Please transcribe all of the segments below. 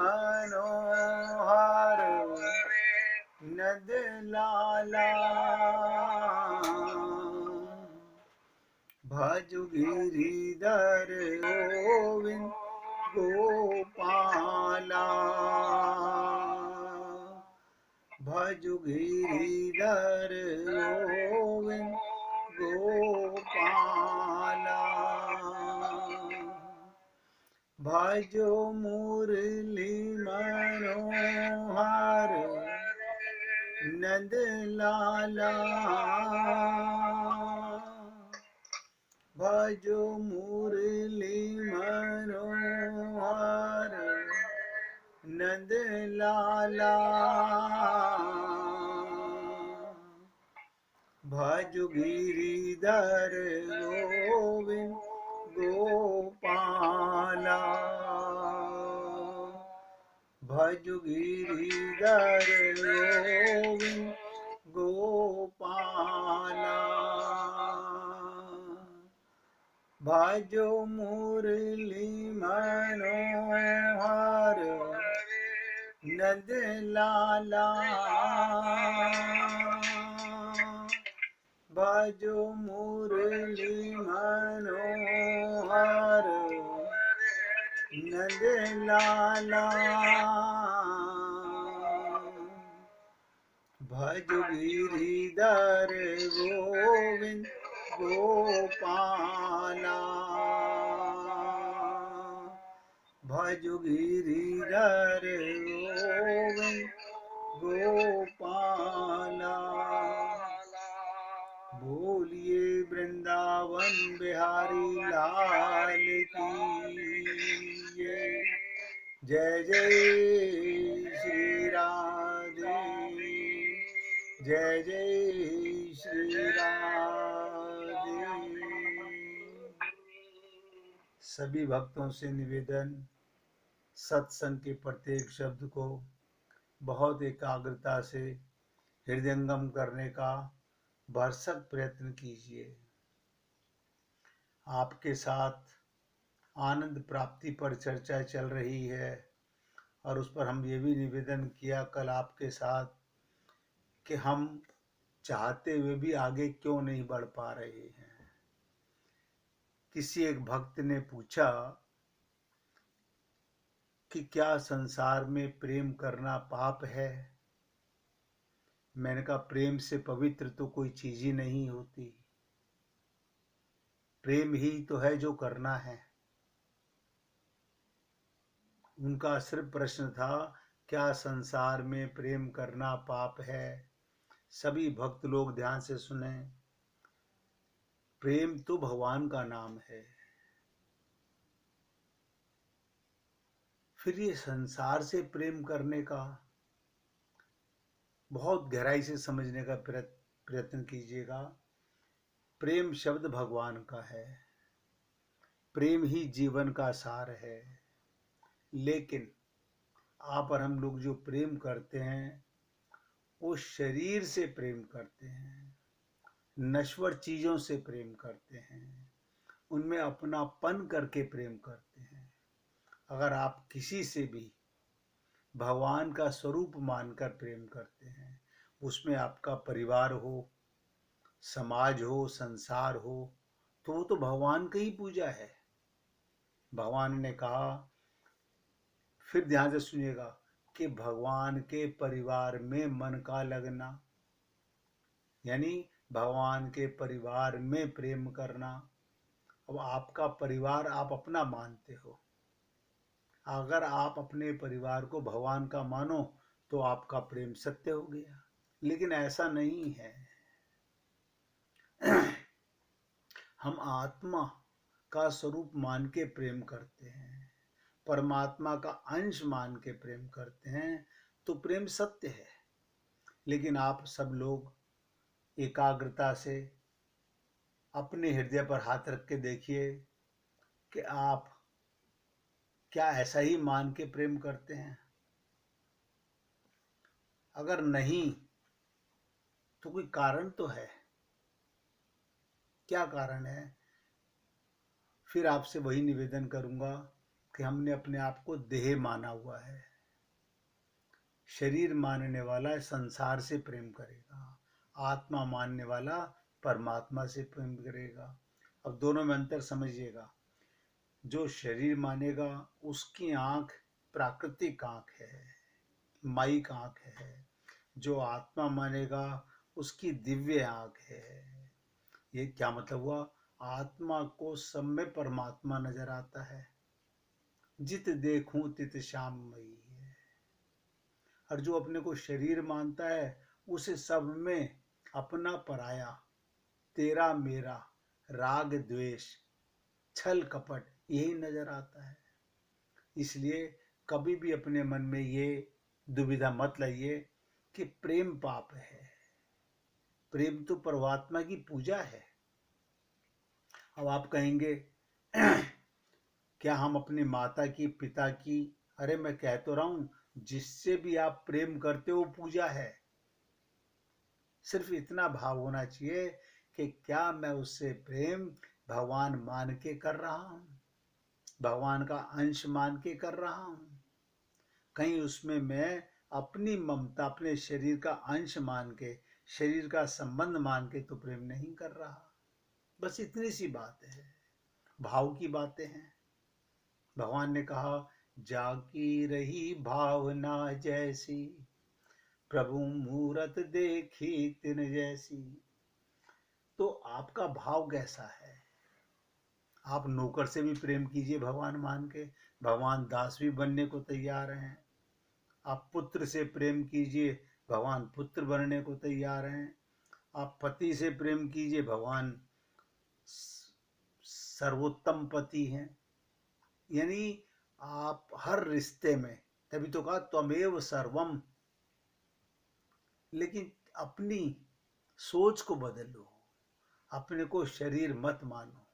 मनोहर नंद लाला भजु गिरिधर गोविंद गोपाला भजु गिरिधर गोविंद गोपाला भजो मुरली मनोहर नंद लाला भजो मुरली मनोहर नंद लाला भजो गिरिधर गोविंद गोपाला भजो गिरिधर गोविंद गोपाला भजो मुरली मनोहर नंद लाला भजो मुरली मनोहर नंद लाला भजो गिरिधर गोविंद गोपाला भजो गिरिधर गोविंद गोपाला बोलिए वृंदावन बिहारी लाल की जय जय श्री राधे जय जय श्री राधे। सभी भक्तों से निवेदन, सत्संग के प्रत्येक शब्द को बहुत एकाग्रता से हृदयंगम करने का भरसक प्रयत्न कीजिए। आपके साथ आनंद प्राप्ति पर चर्चा चल रही है और उस पर हम ये भी निवेदन किया कल आपके साथ कि हम चाहते हुए भी आगे क्यों नहीं बढ़ पा रहे हैं। किसी एक भक्त ने पूछा कि क्या संसार में प्रेम करना पाप है। मैंने कहा प्रेम से पवित्र तो कोई चीज ही नहीं होती, प्रेम ही तो है जो करना है। उनका सिर्फ प्रश्न था क्या संसार में प्रेम करना पाप है। सभी भक्त लोग ध्यान से सुने, प्रेम तो भगवान का नाम है। फिर ये संसार से प्रेम करने का बहुत गहराई से समझने का प्रयत्न कीजिएगा। प्रेम शब्द भगवान का है, प्रेम ही जीवन का सार है। लेकिन आप और हम लोग जो प्रेम करते हैं वो शरीर से प्रेम करते हैं, नश्वर चीजों से प्रेम करते हैं, उनमें अपनापन करके प्रेम करते हैं। अगर आप किसी से भी भगवान का स्वरूप मानकर प्रेम करते हैं, उसमें आपका परिवार हो, समाज हो, संसार हो, तो वो तो भगवान की ही पूजा है। भगवान ने कहा, फिर ध्यान से सुनिएगा, कि भगवान के परिवार में मन का लगना, यानी भगवान के परिवार में प्रेम करना। अब आपका परिवार आप अपना मानते हो, अगर आप अपने परिवार को भगवान का मानो तो आपका प्रेम सत्य हो गया। लेकिन ऐसा नहीं है। हम आत्मा का स्वरूप मान के प्रेम करते हैं, परमात्मा का अंश मान के प्रेम करते हैं, तो प्रेम सत्य है। लेकिन आप सब लोग एकाग्रता से अपने हृदय पर हाथ रख के देखिए कि आप क्या ऐसा ही मान के प्रेम करते हैं। अगर नहीं तो कोई कारण तो है। क्या कारण है? फिर आपसे वही निवेदन करूंगा कि हमने अपने आप को देह माना हुआ है। शरीर मानने वाला संसार से प्रेम करेगा, आत्मा मानने वाला परमात्मा से प्रेम करेगा। अब दोनों में अंतर समझिएगा। जो शरीर मानेगा उसकी आंख प्राकृतिक आंख है, माइक आंख है। जो आत्मा मानेगा उसकी दिव्य आंख है। ये क्या मतलब हुआ? आत्मा को सब में परमात्मा नजर आता है। जित देखूं तित श्याममयी है। और जो अपने को शरीर मानता है उसे सब में अपना पराया, तेरा मेरा, राग द्वेष, छल कपट यही नजर आता है। इसलिए कभी भी अपने मन में ये दुविधा मत लाइए कि प्रेम पाप है। प्रेम तो परमात्मा की पूजा है। अब आप कहेंगे क्या हम अपनी माता की, पिता की, अरे मैं कह तो रहा हूं जिससे भी आप प्रेम करते हो पूजा है। सिर्फ इतना भाव होना चाहिए कि क्या मैं उससे प्रेम भगवान मान के कर रहा हूं, भगवान का अंश मान के कर रहा हूं। कहीं उसमें मैं अपनी ममता, अपने शरीर का अंश मान के, शरीर का संबंध मान के तो प्रेम नहीं कर रहा। बस इतनी सी बात है, भाव की बातें हैं। भगवान ने कहा जाकी रही भावना जैसी, प्रभु मूरत देखी तिन जैसी। तो आपका भाव कैसा है? आप नौकर से भी प्रेम कीजिए भगवान मान के, भगवान दास भी बनने को तैयार हैं। आप पुत्र से प्रेम कीजिए, भगवान पुत्र बनने को तैयार हैं। आप पति से प्रेम कीजिए, भगवान सर्वोत्तम पति हैं। यानी आप हर रिश्ते में, तभी तो कहा त्वमेव सर्वम। लेकिन अपनी सोच को बदलो, अपने को शरीर मत मानो।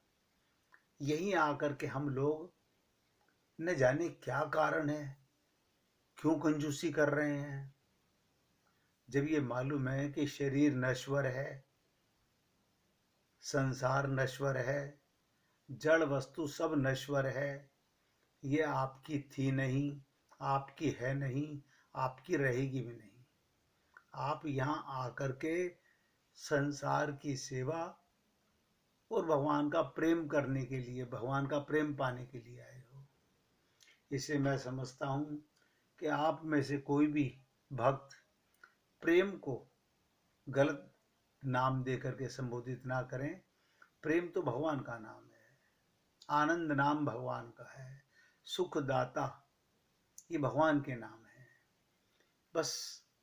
यहीं आकर के हम लोग न जाने क्या कारण है, क्यों कंजूसी कर रहे हैं। जब ये मालूम है कि शरीर नश्वर है, संसार नश्वर है, जड़ वस्तु सब नश्वर है, ये आपकी थी नहीं, आपकी है नहीं, आपकी रहेगी भी नहीं। आप यहाँ आकर के संसार की सेवा और भगवान का प्रेम करने के लिए, भगवान का प्रेम पाने के लिए आए हो। इसे मैं समझता हूँ कि आप में से कोई भी भक्त प्रेम को गलत नाम दे करके संबोधित ना करें। प्रेम तो भगवान का नाम है, आनंद नाम भगवान का है, सुखदाता ये भगवान के नाम है। बस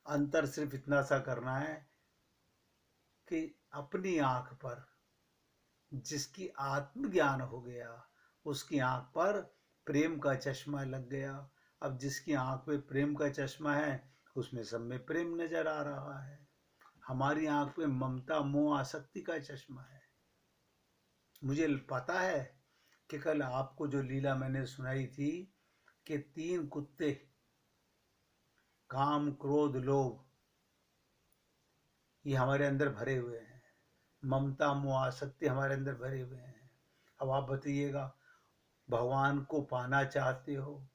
अंतर सिर्फ इतना सा करना है कि अपनी आंख पर जिसकी आत्मज्ञान हो गया, उसकी आंख पर प्रेम का चश्मा लग गया। अब जिसकी आंख पे प्रेम का चश्मा है उसमें सब में प्रेम नजर आ रहा है। हमारी आंख पे ममता, मोह, आसक्ति का चश्मा है। मुझे पता है कि कल आपको जो लीला मैंने सुनाई थी कि 3 कुत्ते, काम, क्रोध, लोभ, ये हमारे अंदर भरे हुए हैं। ममता, मोह, आसक्ति हमारे अंदर भरे हुए हैं। अब आप बताइएगा, भगवान को पाना चाहते हो,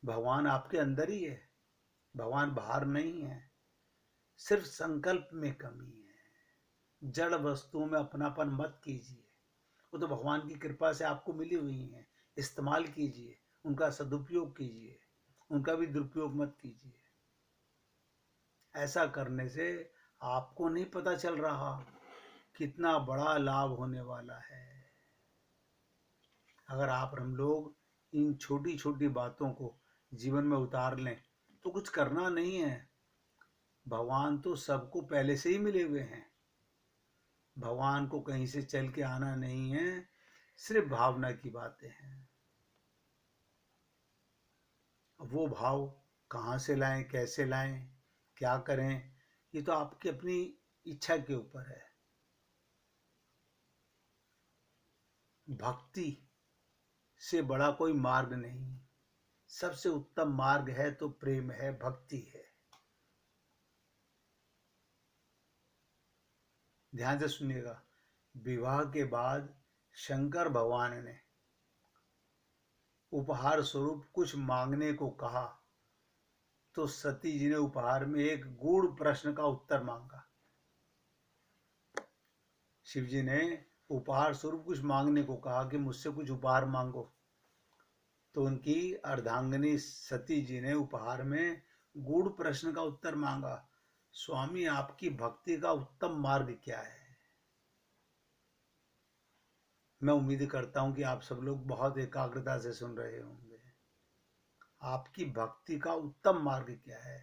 भगवान आपके अंदर ही है, भगवान बाहर नहीं है। सिर्फ संकल्प में कमी है। जड़ वस्तुओं में अपनापन मत कीजिए, वो तो भगवान की कृपा से आपको मिली हुई है। इस्तेमाल कीजिए, उनका सदुपयोग कीजिए, उनका भी दुरुपयोग मत कीजिए। ऐसा करने से आपको नहीं पता चल रहा कितना बड़ा लाभ होने वाला है। अगर आप हम लोग इन छोटी छोटी बातों को जीवन में उतार लें तो कुछ करना नहीं है। भगवान तो सबको पहले से ही मिले हुए हैं। भगवान को कहीं से चल के आना नहीं है, सिर्फ भावना की बातें हैं। वो भाव कहाँ से लाएं, कैसे लाएं, क्या करें, ये तो आपकी अपनी इच्छा के ऊपर है। भक्ति से बड़ा कोई मार्ग नहीं। सबसे उत्तम मार्ग है तो प्रेम है, भक्ति है। ध्यान से सुनिएगा। विवाह के बाद शंकर भगवान ने उपहार स्वरूप कुछ मांगने को कहा तो सती जी ने उपहार में एक गूढ़ प्रश्न का उत्तर मांगा। शिव जी ने उपहार स्वरूप कुछ मांगने को कहा कि मुझसे कुछ उपहार मांगो, तो उनकी अर्धांगिनी सती जी ने उपहार में गूढ़ प्रश्न का उत्तर मांगा, स्वामी आपकी भक्ति का उत्तम मार्ग क्या है। मैं उम्मीद करता हूं कि आप सब लोग बहुत एकाग्रता से सुन रहे होंगे। आपकी भक्ति का उत्तम मार्ग क्या है।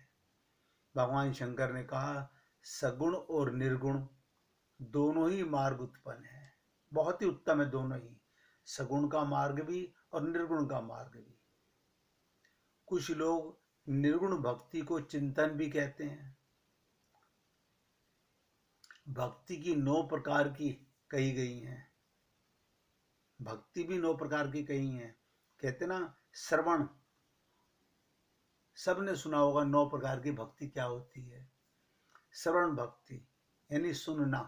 भगवान शंकर ने कहा सगुण और निर्गुण दोनों ही मार्ग उत्पन्न है, बहुत ही उत्तम है दोनों ही, सगुण का मार्ग भी और निर्गुण का मार्ग भी। कुछ लोग निर्गुण भक्ति को चिंतन भी कहते हैं। भक्ति की 9 प्रकार की कही गई हैं, भक्ति भी 9 प्रकार की कही हैं। कहते ना श्रवण, सबने सुना होगा 9 प्रकार की भक्ति क्या होती है। श्रवण भक्ति यानी सुनना,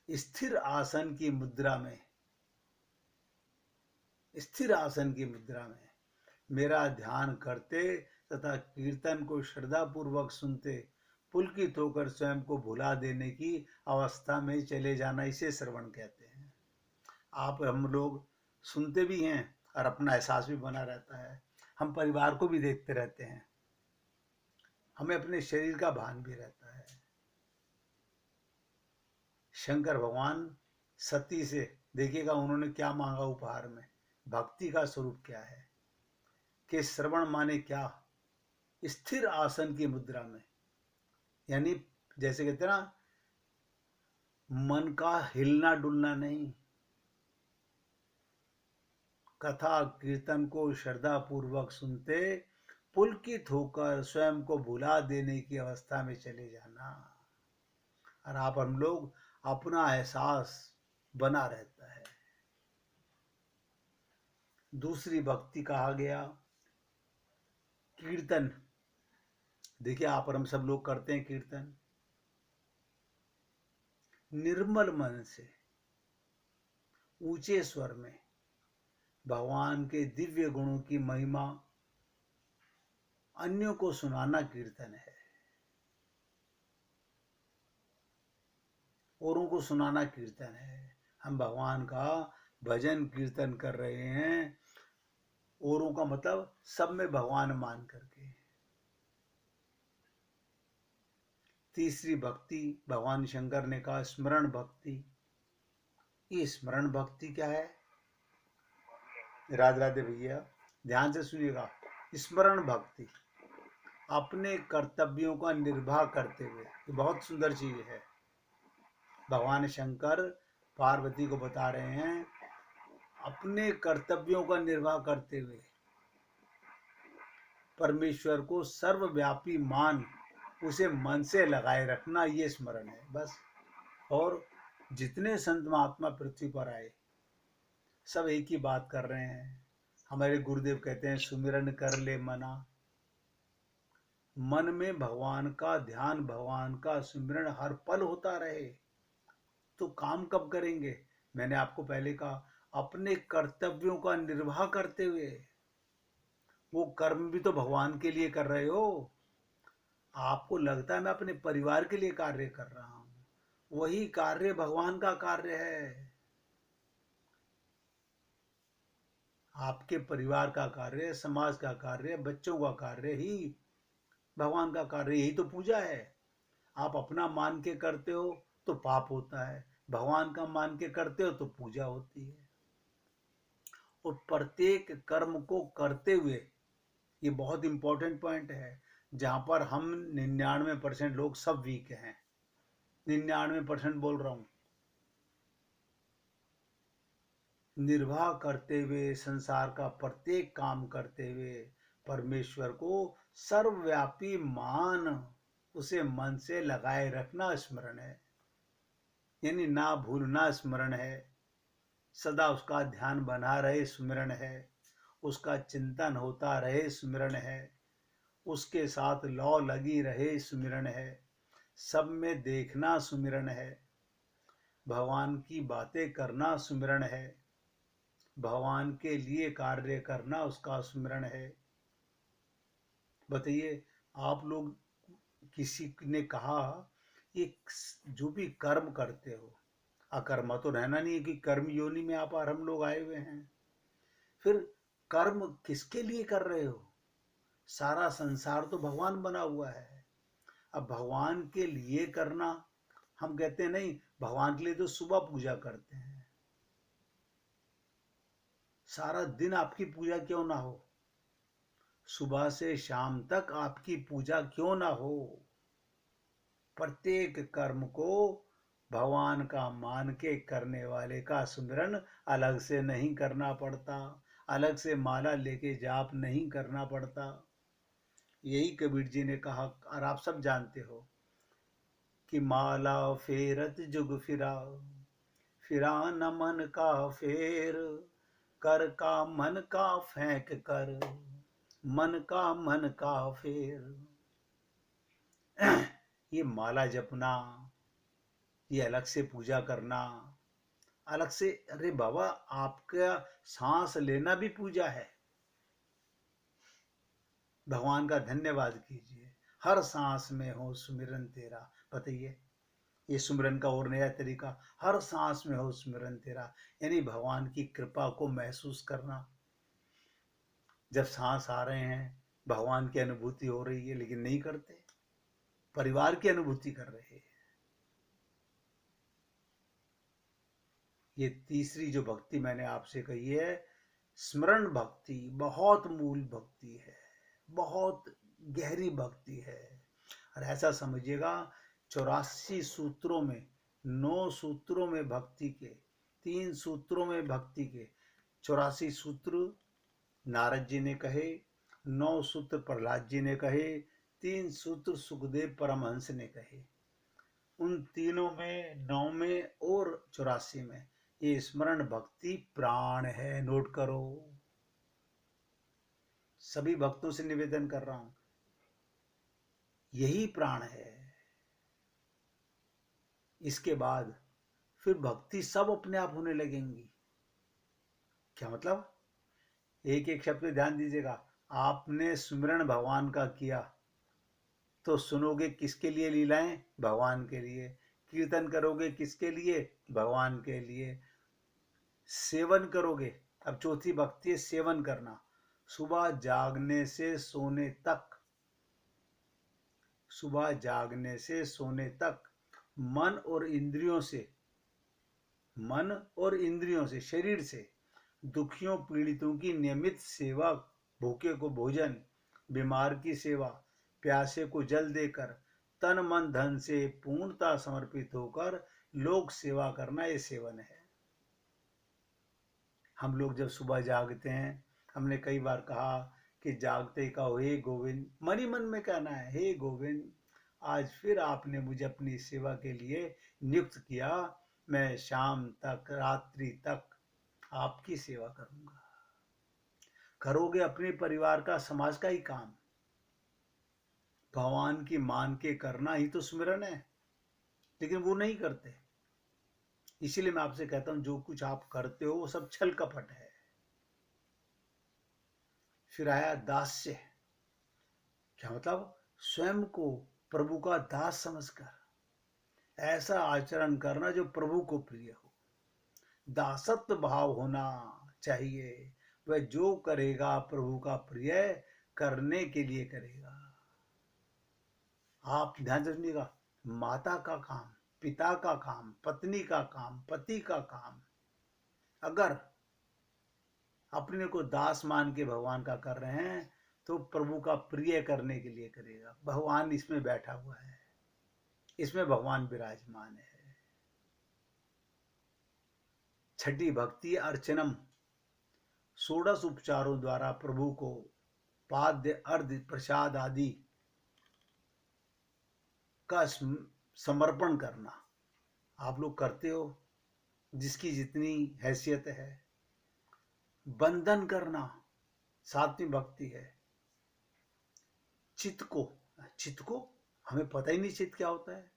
स्थिर आसन की मुद्रा में, स्थिर आसन की मुद्रा में मेरा ध्यान करते तथा कीर्तन को श्रद्धा पूर्वक सुनते पुलकित होकर स्वयं को भुला देने की अवस्था में चले जाना, इसे श्रवण कहते हैं। आप हम लोग सुनते भी हैं और अपना एहसास भी बना रहता है। हम परिवार को भी देखते रहते हैं, हमें अपने शरीर का भान भी रहता है। शंकर भगवान सती से देखिएगा उन्होंने क्या मांगा उपहार में, भक्ति का स्वरूप क्या है कि श्रवण माने क्या, स्थिर आसन की मुद्रा में, यानी जैसे कहते हैं ना मन का हिलना डुलना नहीं, कथा कीर्तन को श्रद्धा पूर्वक सुनते पुलकित होकर स्वयं को भुला देने की अवस्था में चले जाना। और आप हम लोग अपना एहसास बना रहता है। दूसरी भक्ति कहा गया कीर्तन। देखिए आप और हम सब लोग करते हैं कीर्तन, निर्मल मन से ऊंचे स्वर में भगवान के दिव्य गुणों की महिमा अन्यों को सुनाना कीर्तन है, औरों को सुनाना कीर्तन है। हम भगवान का भजन कीर्तन कर रहे हैं, औरों का मतलब सब में भगवान मान करके। तीसरी भक्ति भगवान शंकर ने कहा स्मरण भक्ति। ये स्मरण भक्ति क्या है? राधे राधे भैया, ध्यान से सुनिएगा। स्मरण भक्ति अपने कर्तव्यों का निर्वाह करते हुए, ये बहुत सुंदर चीज है। भगवान शंकर पार्वती को बता रहे हैं अपने कर्तव्यों का निर्वाह करते हुए परमेश्वर को सर्वव्यापी मान, उसे मन से लगाए रखना, ये स्मरण है बस। और जितने संत महात्मा पृथ्वी पर आए सब एक ही बात कर रहे हैं। हमारे गुरुदेव कहते हैं सुमिरन कर ले मना, मन में भगवान का ध्यान, भगवान का सुमिरन हर पल होता रहे तो काम कब करेंगे? मैंने आपको पहले कहा अपने कर्तव्यों का निर्वाह करते हुए। वो कर्म भी तो भगवान के लिए कर रहे हो। आपको लगता है मैं अपने परिवार के लिए कार्य कर रहा हूं, वही कार्य भगवान का कार्य है। आपके परिवार का कार्य, समाज का कार्य, बच्चों का कार्य ही भगवान का कार्य, यही तो पूजा है। आप अपना मान के करते हो तो पाप होता है, भगवान का मान के करते हो तो पूजा होती है। और प्रत्येक कर्म को करते हुए, ये बहुत इंपॉर्टेंट पॉइंट है जहां पर हम 99% लोग सब वीक हैं, 99% बोल रहा हूं। निर्वाह करते हुए, संसार का प्रत्येक काम करते हुए परमेश्वर को सर्वव्यापी मान, उसे मन से लगाए रखना स्मरण है। यानी ना भूलना स्मरण है, सदा उसका ध्यान बना रहे स्मरण है, उसका चिंतन होता रहे स्मरण है, उसके साथ लौ लगी रहे स्मरण है, सब में देखना सुमिरन है, भगवान की बातें करना सुमिरन है, भगवान के लिए कार्य करना उसका स्मरण है। बताइए, आप लोग, किसी ने कहा ये जो भी कर्म करते हो, अकर्मा तो रहना नहीं है कि कर्म योनि में आप और हम लोग आए हुए हैं। फिर कर्म किसके लिए कर रहे हो? सारा संसार तो भगवान बना हुआ है। अब भगवान के लिए करना, हम कहते हैं नहीं, भगवान के लिए तो सुबह पूजा करते हैं। सारा दिन आपकी पूजा क्यों ना हो? सुबह से शाम तक आपकी पूजा क्यों ना हो? प्रत्येक कर्म को भगवान का मान के करने वाले का सुमिरन अलग से नहीं करना पड़ता, अलग से माला लेके जाप नहीं करना पड़ता। यही कबीर जी ने कहा, और आप सब जानते हो कि माला फेरत जुग फिरा, फिरा न मन का फेर, कर का मन का फेंक कर, मन का फेर। ये माला जपना, ये अलग से पूजा करना, अलग से, अरे बाबा, आपका सांस लेना भी पूजा है। भगवान का धन्यवाद कीजिए, हर सांस में हो सुमिरन तेरा। बताइए, ये सुमिरन का और नया तरीका, हर सांस में हो सुमिरन तेरा, यानी भगवान की कृपा को महसूस करना। जब सांस आ रहे हैं, भगवान की अनुभूति हो रही है, लेकिन नहीं करते, परिवार की अनुभूति कर रहे हैं। ये तीसरी जो भक्ति मैंने आपसे कही है, स्मरण भक्ति, बहुत मूल भक्ति है, बहुत गहरी भक्ति है। और ऐसा समझिएगा, 84 सूत्रों में, 9 सूत्रों में भक्ति के, 3 सूत्रों में भक्ति के, 84 सूत्र नारद जी ने कहे, 9 सूत्र प्रहलाद जी ने कहे, 3 सूत्र सुखदेव परमहंस ने कहे। उन तीनों में, 9 में और 84 में, ये स्मरण भक्ति प्राण है। नोट करो, सभी भक्तों से निवेदन कर रहा हूं, यही प्राण है। इसके बाद फिर भक्ति सब अपने आप होने लगेंगी। क्या मतलब? एक एक शब्द पे ध्यान दीजिएगा। आपने सुमिरन भगवान का किया तो सुनोगे किसके लिए लीलाएं? भगवान के लिए। कीर्तन करोगे किसके लिए? भगवान के लिए। सेवन करोगे, अब चौथी भक्ति है सेवन करना। सुबह जागने से सोने तक, सुबह जागने से सोने तक मन और इंद्रियों से, मन और इंद्रियों से, शरीर से दुखियों पीड़ितों की नियमित सेवा, भूखे को भोजन, बीमार की सेवा, प्यासे को जल देकर, तन मन धन से पूर्णता समर्पित होकर लोक सेवा करना, ये सेवन है। हम लोग जब सुबह जागते हैं, हमने कई बार कहा कि जागते ही कहो, हे गोविंद, मन ही मन में कहना है, हे गोविंद, आज फिर आपने मुझे अपनी सेवा के लिए नियुक्त किया, मैं शाम तक, रात्रि तक आपकी सेवा करूंगा। करोगे अपने परिवार का, समाज का ही काम, भगवान की मान के करना ही तो सुमिरन है, लेकिन वो नहीं करते। इसीलिए मैं आपसे कहता हूं, जो कुछ आप करते हो वो सब छल कपट है। फिर आया दास्य। क्या मतलब? स्वयं को प्रभु का दास समझकर ऐसा आचरण करना जो प्रभु को प्रिय हो। दासत्व भाव होना चाहिए। वह जो करेगा प्रभु का प्रिय करने के लिए करेगा। आप ध्यान रखिएगा, माता का काम, पिता का काम, पत्नी का काम, पति का काम, अगर अपने को दास मान के भगवान का कर रहे हैं तो प्रभु का प्रिय करने के लिए करेगा। भगवान इसमें बैठा हुआ है, इसमें भगवान विराजमान है। छठी भक्ति अर्चनम, षोडश उपचारों द्वारा प्रभु को पाद्य, अर्घ्य, प्रसाद आदि का समर्पण करना। आप लोग करते हो, जिसकी जितनी हैसियत है। बंधन करना सातवीं भक्ति है। चित्त को हमें पता ही नहीं चित्त क्या होता है।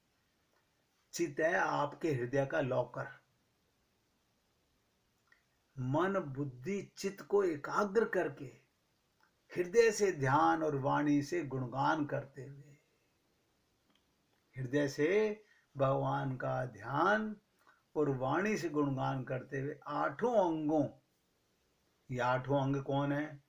चित्त है आपके हृदय का लॉकर। मन बुद्धि चित्त को एकाग्र करके हृदय से ध्यान और वाणी से गुणगान करते हुए, हृदय से भगवान का ध्यान और वाणी से गुणगान करते हुए आठों अंगों, ये आठों अंग कौन है?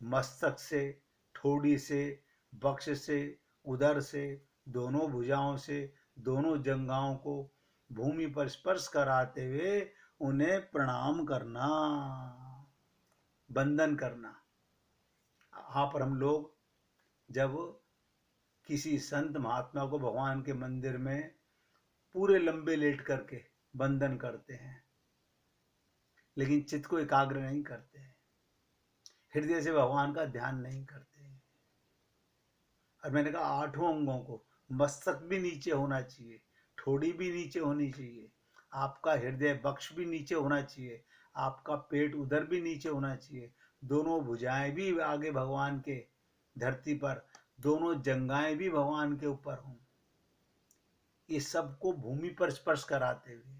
मस्तक से, ठोड़ी से, वक्ष से, उदर से, दोनों भुजाओं से, दोनों जंघाओं को भूमि पर स्पर्श कराते हुए उन्हें प्रणाम करना, वंदन करना। यहाँ पर हम लोग जब किसी संत महात्मा को भगवान के मंदिर में पूरे लंबे लेट करके वंदन करते हैं, लेकिन चित्त को एकाग्र नहीं करते हैं, हृदय से भगवान का ध्यान नहीं करते हैं। और मैंने कहा आठों अंगों को, मस्तक भी नीचे होना चाहिए, ठोड़ी भी नीचे होनी चाहिए, आपका हृदय वक्ष भी नीचे होना चाहिए, आपका पेट उधर भी नीचे होना चाहिए, दोनों भुजाएं भी आगे भगवान के धरती पर, दोनों जंघाएं भी भगवान के ऊपर हों। ये सबको भूमि पर स्पर्श कराते हुए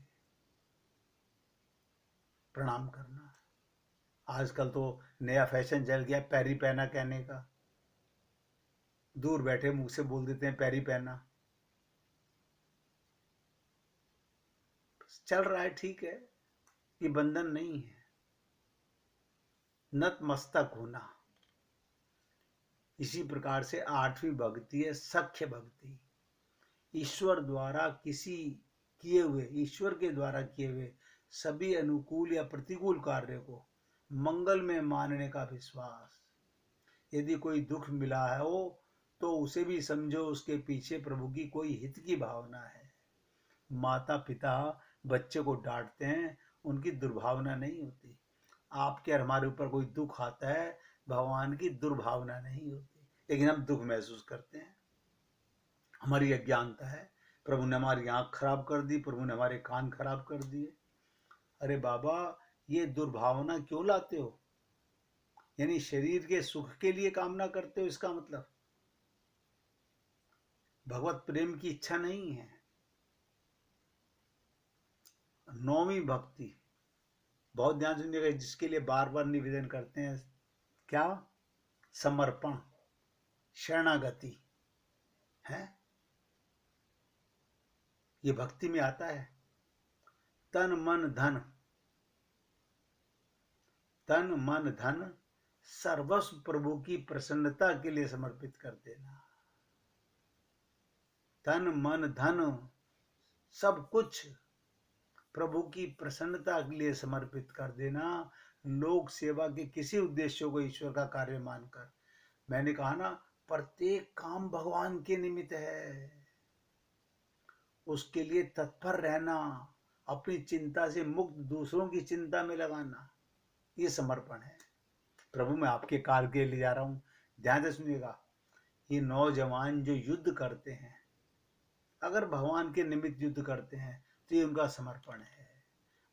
प्रणाम करना। आजकल तो नया फैशन चल गया पैरी पहना कहने का, दूर बैठे मुंह से बोल देते हैं पैरी पहना। चल रहा है, ठीक है, ये बंधन नहीं है। नतमस्तक होना। इसी प्रकार से आठवीं भक्ति है सख्य भक्ति। ईश्वर द्वारा किसी किए हुए, ईश्वर के द्वारा किए हुए सभी अनुकूल या प्रतिकूल कार्य को मंगल में मानने का विश्वास। यदि कोई दुख मिला है हो तो उसे भी समझो उसके पीछे प्रभु की कोई हित की भावना है। माता पिता बच्चे को डांटते हैं, उनकी दुर्भावना नहीं होती। आपके और हमारे ऊपर कोई दुख आता है, भगवान की दुर्भावना नहीं होती, लेकिन हम दुख महसूस करते हैं। हमारी अज्ञानता है। प्रभु ने हमारी आंख खराब कर दी, प्रभु ने हमारे कान खराब कर दिए। अरे बाबा, ये दुर्भावना क्यों लाते हो? यानी शरीर के सुख के लिए कामना करते हो, इसका मतलब भगवत प्रेम की इच्छा नहीं है। नौवीं भक्ति, बहुत ध्यान सुनिएगा, जिसके लिए बार बार निवेदन करते हैं, क्या? समर्पण, शरणागति है। ये भक्ति में आता है। तन मन धन, तन मन धन सर्वस्व प्रभु की प्रसन्नता के लिए समर्पित कर देना। तन मन धन सब कुछ प्रभु की प्रसन्नता के लिए समर्पित कर देना, लोक सेवा के किसी उद्देश्य को ईश्वर का कार्य मानकर। मैंने कहा ना, प्रत्येक काम भगवान के निमित्त है, उसके लिए तत्पर रहना, अपनी चिंता से मुक्त दूसरों की चिंता में लगाना, ये समर्पण है। प्रभु मैं आपके कार्य के लिए जा रहा हूं। ध्यान से सुनिएगा, ये नौजवान जो युद्ध करते हैं, अगर भगवान के निमित्त युद्ध करते हैं तो ये उनका समर्पण है।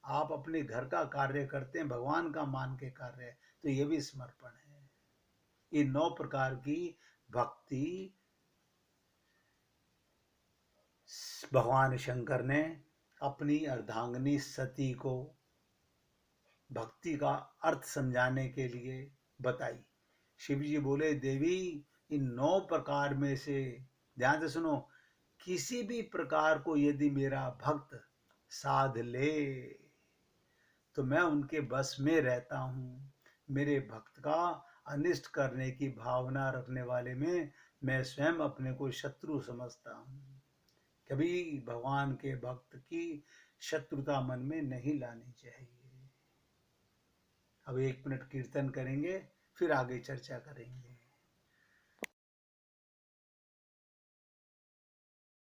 आप अपने घर का कार्य करते हैं, भगवान का मान के कार्य, तो ये भी समर्पण है। ये 9 प्रकार की भक्ति भगवान शंकर ने अपनी अर्धांगिनी सती को भक्ति का अर्थ समझाने के लिए बताई। शिव जी बोले, देवी इन 9 प्रकार में से, ध्यान से सुनो, किसी भी प्रकार को यदि मेरा भक्त साध ले तो मैं उनके बस में रहता हूँ। मेरे भक्त का अनिष्ट करने की भावना रखने वाले में मैं स्वयं अपने को शत्रु समझता हूँ। कभी भगवान के भक्त की शत्रुता मन में नहीं लानी चाहिए। अब 1 मिनट कीर्तन करेंगे, फिर आगे चर्चा करेंगे।